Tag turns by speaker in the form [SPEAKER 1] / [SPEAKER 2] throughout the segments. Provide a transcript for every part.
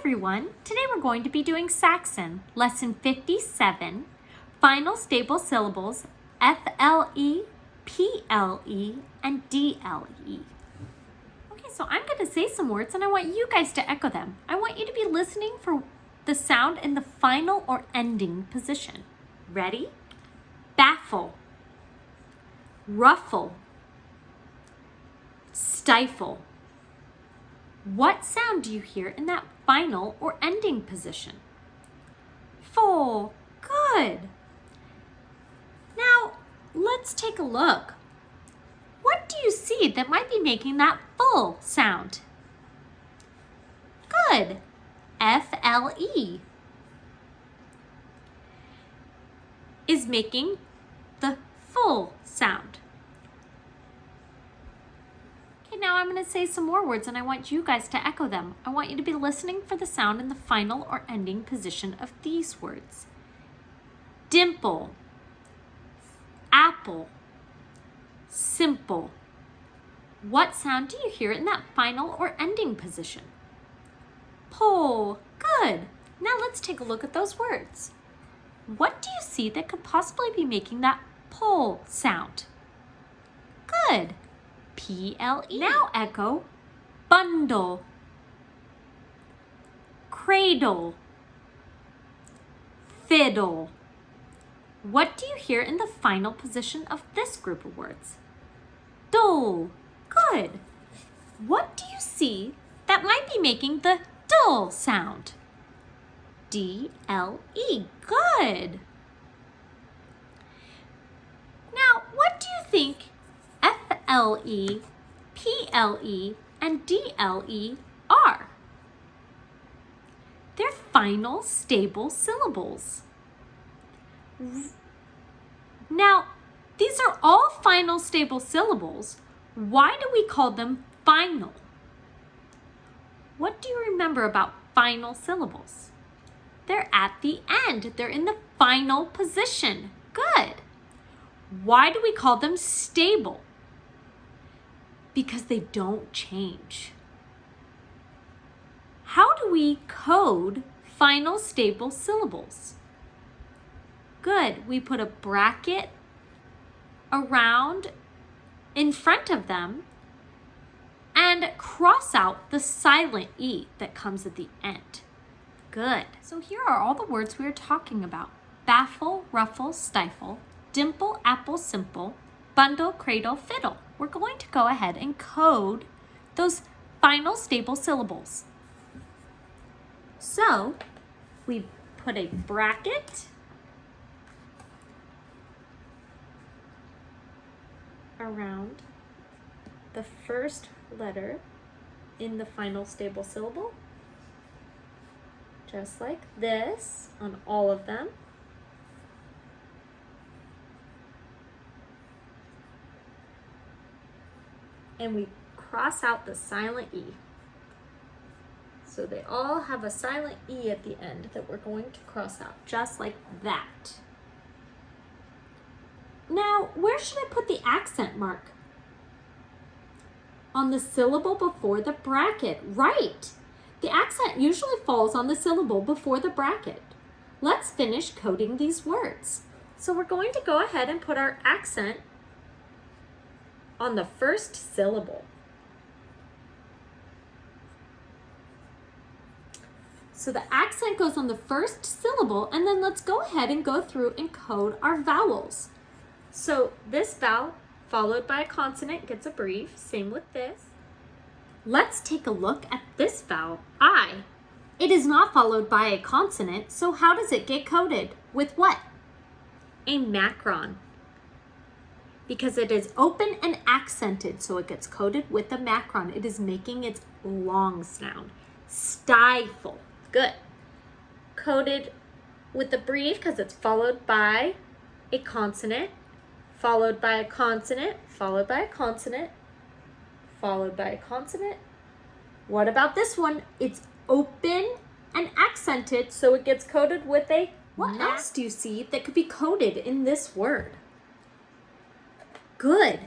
[SPEAKER 1] everyone! Today we're going to be doing Saxon, Lesson 57, Final Stable Syllables, FLE, PLE, and DLE. Okay, so I'm going to say some words and I want you guys to echo them. I want you to be listening for the sound in the final or ending position. Ready? Baffle, ruffle, stifle. What sound do you hear in that final or ending position? Full. Good. Now, let's take a look. What do you see that might be making that full sound? Good. FLE is making the full sound. Now I'm going to say some more words and I want you guys to echo them. I want you to be listening for the sound in the final or ending position of these words. Dimple, apple, simple. What sound do you hear in that final or ending position? Pull. Good. Now let's take a look at those words. What do you see that could possibly be making that pull sound? Good. PLE. Now echo bundle, cradle, fiddle. What do you hear in the final position of this group of words? Dull. Good. What do you see that might be making the dull sound? DLE. Good. Now, what do you think FLE, PLE, and DLE are? They're final stable syllables. Now, these are all final stable syllables. Why do we call them final? What do you remember about final syllables? They're at the end. They're in the final position. Good. Why do we call them stable? Because they don't change. How do we code final stable syllables? Good. We put a bracket around in front of them and cross out the silent E that comes at the end. Good. So here are all the words we are talking about. Baffle, ruffle, stifle, dimple, apple, simple, bundle, cradle, fiddle. We're going to go ahead and code those final stable syllables. So we put a bracket around the first letter in the final stable syllable, just like this on all of them. And we cross out the silent E. So they all have a silent E at the end that we're going to cross out, just like that. Now, where should I put the accent mark? On the syllable before the bracket. Right. The accent usually falls on the syllable before the bracket. Let's finish coding these words. So we're going to go ahead and put our accent on the first syllable. So the accent goes on the first syllable, and then let's go ahead and go through and code our vowels. So this vowel followed by a consonant gets a brief, same with this. Let's take a look at this vowel, I. It is not followed by a consonant, so how does it get coded? With what? A macron. Because it is open and accented, so it gets coded with a macron. It is making its long sound. Stifle. Good. Coded with a brief because it's followed by a consonant, followed by a consonant, followed by a consonant, followed by a consonant. What about this one? It's open and accented, so it gets coded with a what else do you see that could be coded in this word? Good.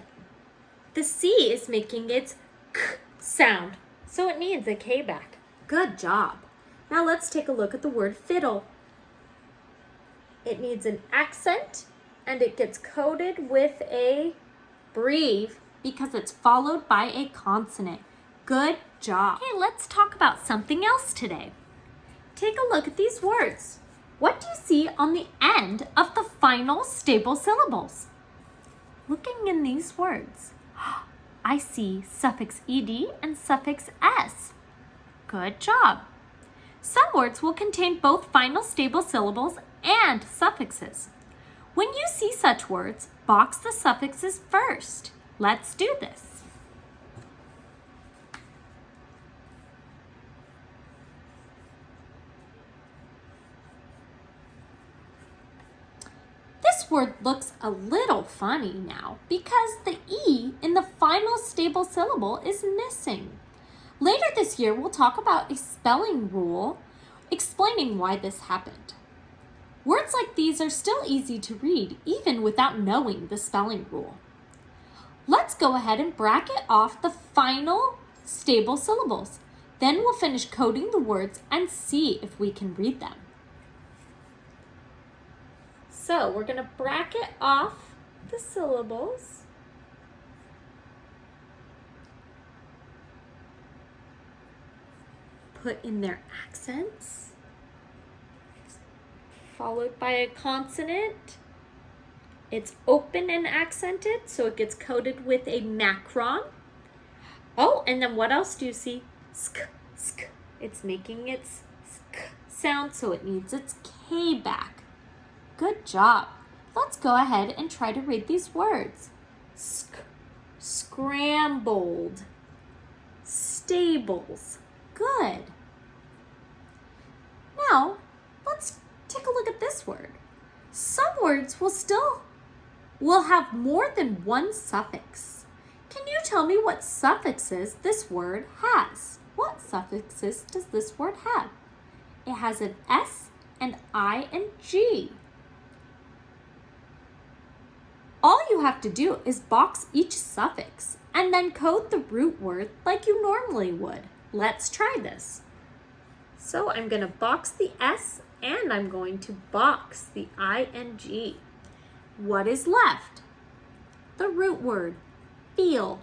[SPEAKER 1] The C is making its k sound, so it needs a K back. Good job. Now let's take a look at the word fiddle. It needs an accent and it gets coded with a breve because it's followed by a consonant. Good job. Okay, let's talk about something else today. Take a look at these words. What do you see on the end of the final stable syllables? Looking in these words, I see suffix ed and suffix s. Good job. Some words will contain both final stable syllables and suffixes. When you see such words, box the suffixes first. Let's do this. This word looks a little funny now because the E in the final stable syllable is missing. Later this year, we'll talk about a spelling rule explaining why this happened. Words like these are still easy to read even without knowing the spelling rule. Let's go ahead and bracket off the final stable syllables. Then we'll finish coding the words and see if we can read them. So we're going to bracket off the syllables. Put in their accents, followed by a consonant. It's open and accented, so it gets coded with a macron. Oh, and then what else do you see? Sk, sk. It's making its sk sound, so it needs its K back. Good job. Let's go ahead and try to read these words. Scrambled. Stables. Good. Now, let's take a look at this word. Some words will have more than one suffix. Can you tell me what suffixes this word has? What suffixes does this word have? It has an S, an I, and G. All you have to do is box each suffix and then code the root word like you normally would. Let's try this. So I'm going to box the S and I'm going to box the I and G. What is left? The root word, feel.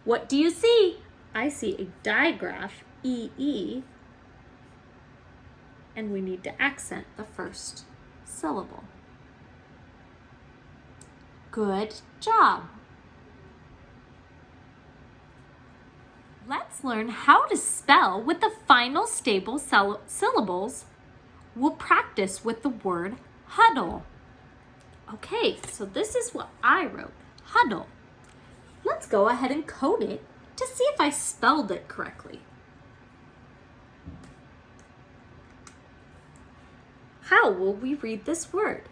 [SPEAKER 1] What do you see? I see a digraph, EE, and we need to accent the first syllable. Good job. Let's learn how to spell with the final stable syllables. We'll practice with the word huddle. Okay, so this is what I wrote, huddle. Let's go ahead and code it to see if I spelled it correctly. How will we read this word?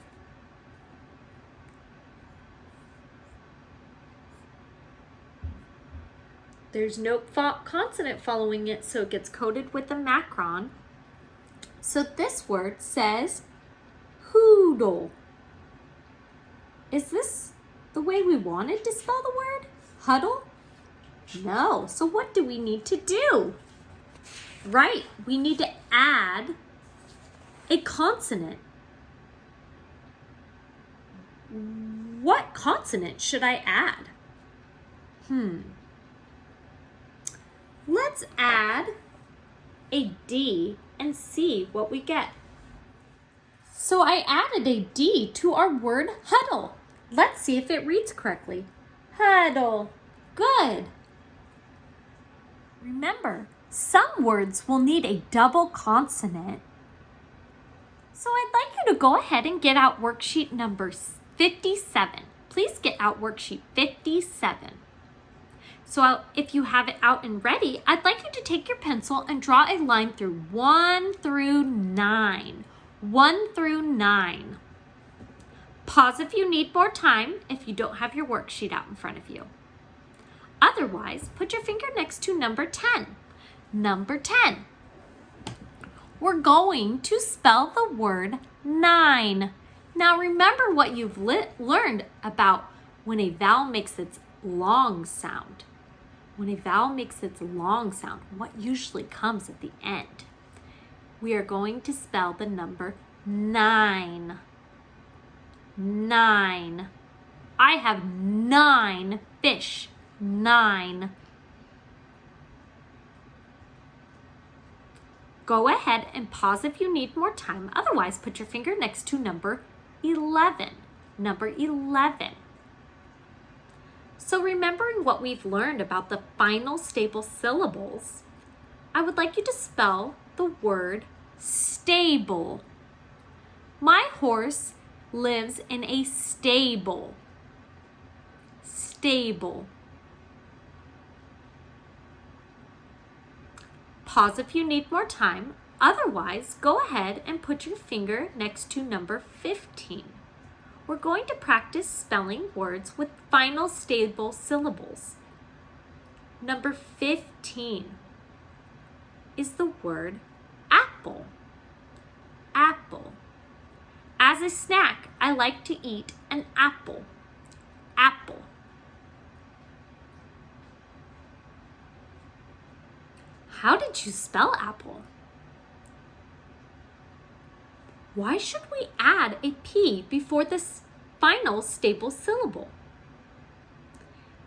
[SPEAKER 1] There's no consonant following it, so it gets coded with a macron. So this word says hoodle. Is this the way we wanted to spell the word? Huddle? No. So what do we need to do? Right, we need to add a consonant. What consonant should I add? Let's add a D and see what we get. So I added a D to our word huddle. Let's see if it reads correctly. Huddle. Good. Remember, some words will need a double consonant. So I'd like you to go ahead and get out worksheet number 57. Please get out worksheet 57. So if you have it out and ready, I'd like you to take your pencil and draw a line through 1 through 9. 1 through 9. Pause if you need more time if you don't have your worksheet out in front of you. Otherwise, put your finger next to number 10. Number 10. We're going to spell the word 9. Now remember what you've learned about when a vowel makes its long sound. When a vowel makes its long sound, what usually comes at the end? we are going to spell the number 9. 9. I have 9 fish. 9. Go ahead and pause if you need more time. Otherwise, put your finger next to number 11. Number 11. So remembering what we've learned about the final stable syllables, I would like you to spell the word stable. My horse lives in a stable. Stable. Pause if you need more time. Otherwise, go ahead and put your finger next to number 15. We're going to practice spelling words with final stable syllables. Number 15 is the word apple. Apple. As a snack, I like to eat an apple. Apple. How did you spell apple? Why should we add a P before this final stable syllable?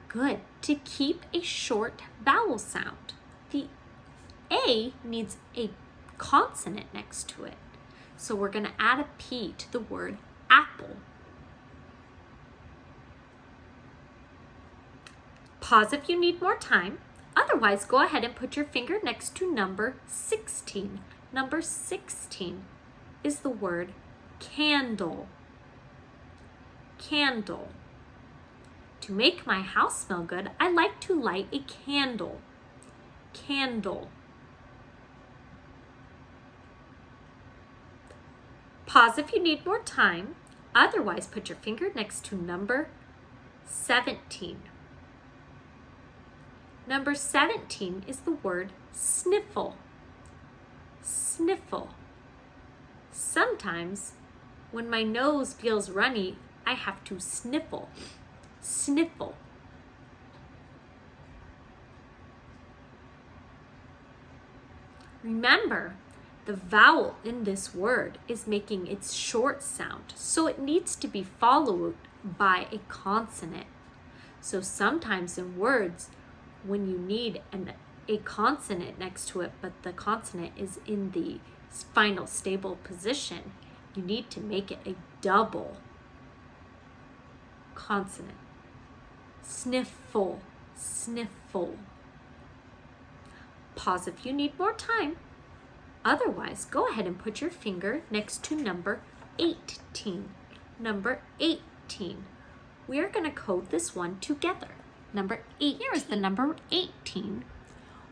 [SPEAKER 1] Good, to keep a short vowel sound. The A needs a consonant next to it. So we're going to add a P to the word apple. Pause if you need more time. Otherwise, go ahead and put your finger next to number 16. Number 16 is the word candle. Candle. To make my house smell good, I like to light a candle. Candle. Pause if you need more time. Otherwise, put your finger next to number 17. Number 17 is the word sniffle. Sniffle. Sometimes, when my nose feels runny, I have to sniffle. Sniffle. Remember, the vowel in this word is making its short sound, so it needs to be followed by a consonant. So sometimes in words, when you need a consonant next to it, but the consonant is in the final stable position, you need to make it a double consonant. Sniffle, sniffle. Pause if you need more time. Otherwise, go ahead and put your finger next to number 18. Number 18. We are going to code this one together. Number 8. Here is the number 18.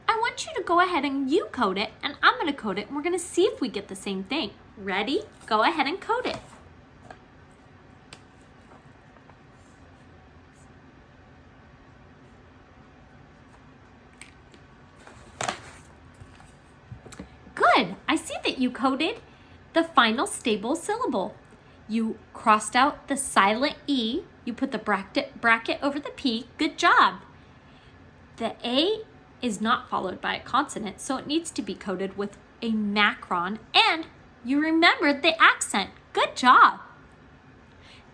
[SPEAKER 1] I want you to go ahead and you code it, and I'm going to code it, and we're going to see if we get the same thing. Ready? Go ahead and code it. Good. I see that you coded the final stable syllable. You crossed out the silent E. You put the bracket over the P. Good job. The A is not followed by a consonant, so it needs to be coded with a macron, and you remembered the accent. Good job.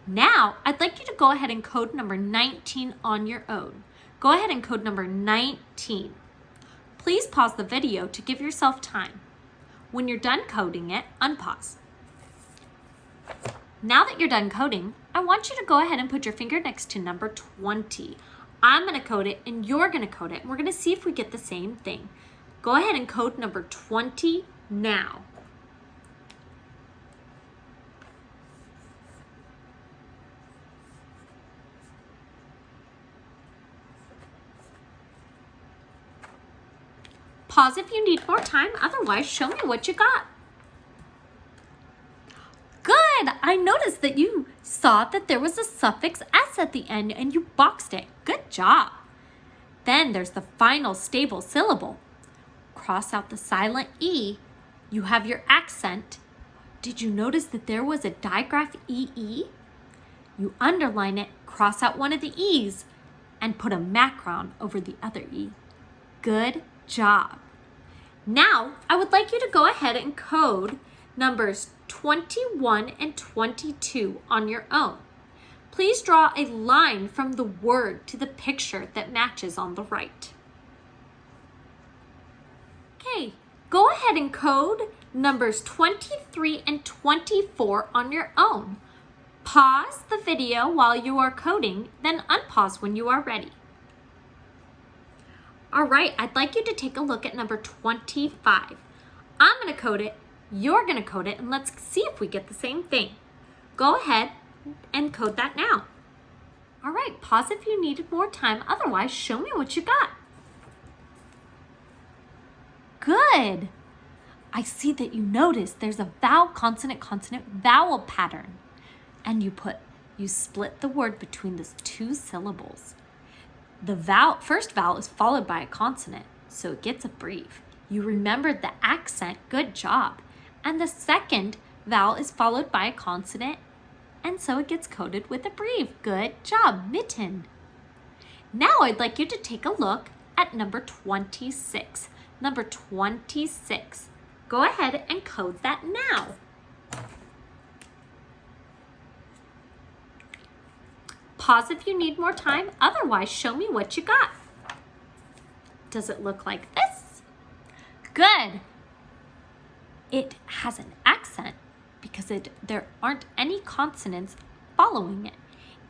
[SPEAKER 1] Now, I'd like you to go ahead and code number 19 on your own. Go ahead and code number 19. Please pause the video to give yourself time. When you're done coding it, unpause. Now that you're done coding, I want you to go ahead and put your finger next to number 20. I'm going to code it and you're going to code it, and we're going to see if we get the same thing. Go ahead and code number 20 now. Pause if you need more time, otherwise show me what you got. Good! I noticed that you saw that there was a suffix S at the end and you boxed it. Good job! Then there's the final stable syllable. Cross out the silent E. You have your accent. Did you notice that there was a digraph EE? You underline it, cross out one of the E's, and put a macron over the other E. Good job! Now, I would like you to go ahead and code numbers 21 and 22 on your own. Please draw a line from the word to the picture that matches on the right. Okay, go ahead and code numbers 23 and 24 on your own. Pause the video while you are coding, then unpause when you are ready. All right, I'd like you to take a look at number 25. I'm going to code it, you're going to code it, and let's see if we get the same thing. Go ahead and code that now. All right, pause if you needed more time. Otherwise, show me what you got. Good. I see that you noticed there's a vowel, consonant, consonant, vowel pattern. And you split the word between those two syllables. The first vowel is followed by a consonant, so it gets a brief. You remembered the accent, good job. And the second vowel is followed by a consonant, and so it gets coded with a brief. Good job, Mitten. Now I'd like you to take a look at number 26. Number 26. Go ahead and code that now. Pause if you need more time. Otherwise, show me what you got. Does it look like this? Good. It has an accent because there aren't any consonants following it.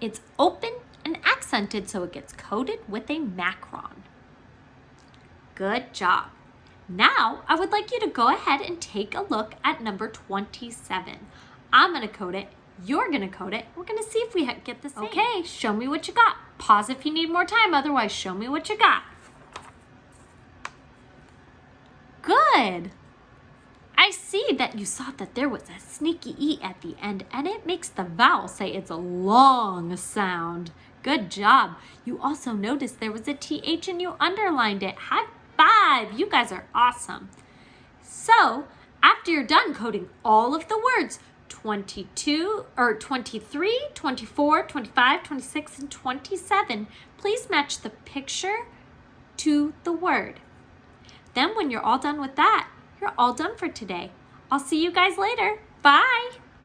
[SPEAKER 1] It's open and accented, so it gets coded with a macron. Good job. Now, I would like you to go ahead and take a look at number 27. I'm going to code it. You're going to code it. We're going to see if we get the same. Okay, show me what you got. Pause if you need more time. Otherwise, show me what you got. Good. I see that you saw that there was a sneaky E at the end, and it makes the vowel say it's a long sound. Good job. You also noticed there was a TH and you underlined it. High five. You guys are awesome. So, after you're done coding all of the words, 23, 24, 25, 26, and 27, please match the picture to the word. Then when you're all done with that, you're all done for today. I'll see you guys later. Bye.